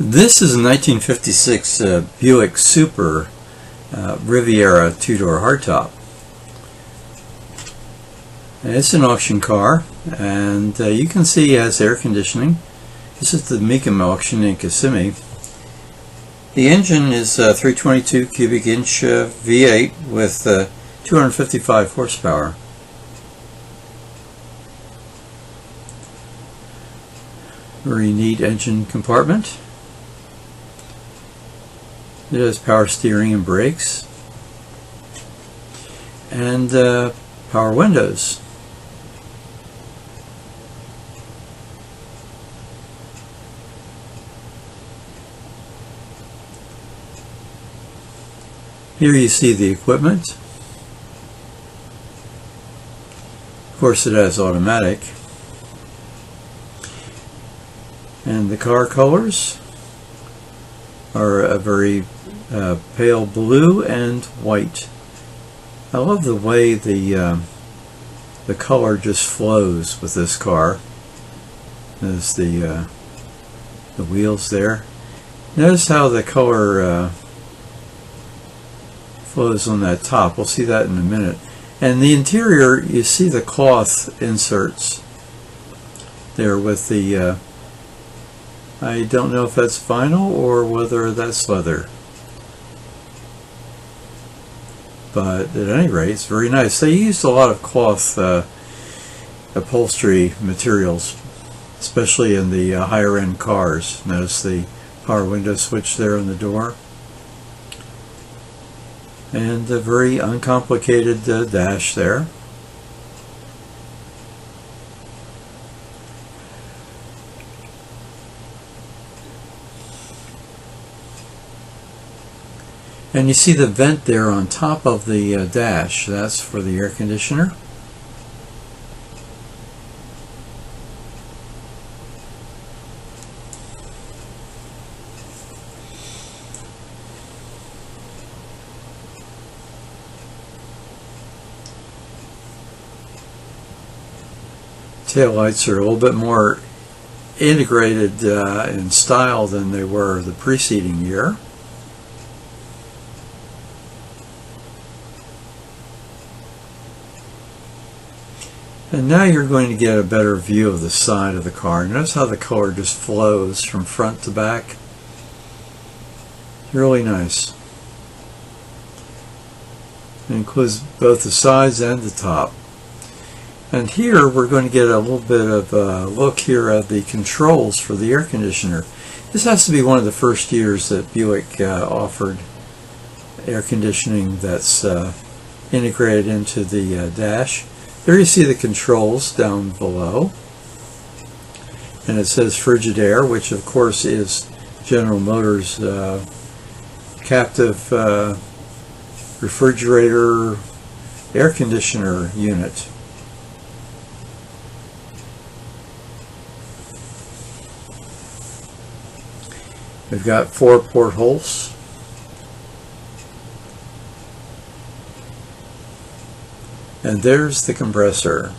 This is a 1956 Buick Super Riviera two-door hardtop. It's an auction car, and you can see it has air conditioning. This is the Mecum auction in Kissimmee. The engine is a 322 cubic inch V8 with 255 horsepower. Very neat engine compartment. It has power steering and brakes, and power windows. Here you see the equipment. Of course, it has automatic. And the car colors are a very pale blue and white. I love the way the color just flows with this car. There's the wheels there. Notice how the color flows on that top. We'll see that in a minute. And the interior, you see the cloth inserts there with the I don't know if that's vinyl or whether that's leather, but at any rate, it's very nice. They used a lot of cloth upholstery materials, especially in the higher end cars. Notice the power window switch there on the door, and a very uncomplicated dash there. And you see the vent there on top of the dash. That's for the air conditioner. Taillights are a little bit more integrated in style than they were the preceding year. And now you're going to get a better view of the side of the car. Notice how the color just flows from front to back. Really nice. It includes both the sides and the top. And here we're going to get a little bit of a look here at the controls for the air conditioner. This has to be one of the first years that Buick offered air conditioning that's integrated into the dash. There you see the controls down below, and it says Frigidaire, which of course is General Motors' captive refrigerator air conditioner unit. We've got 4 portholes. And there's the compressor.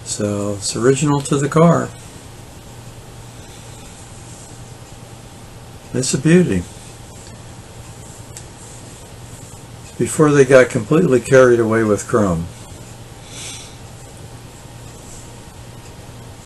So it's original to the car. It's a beauty. Before they got completely carried away with chrome.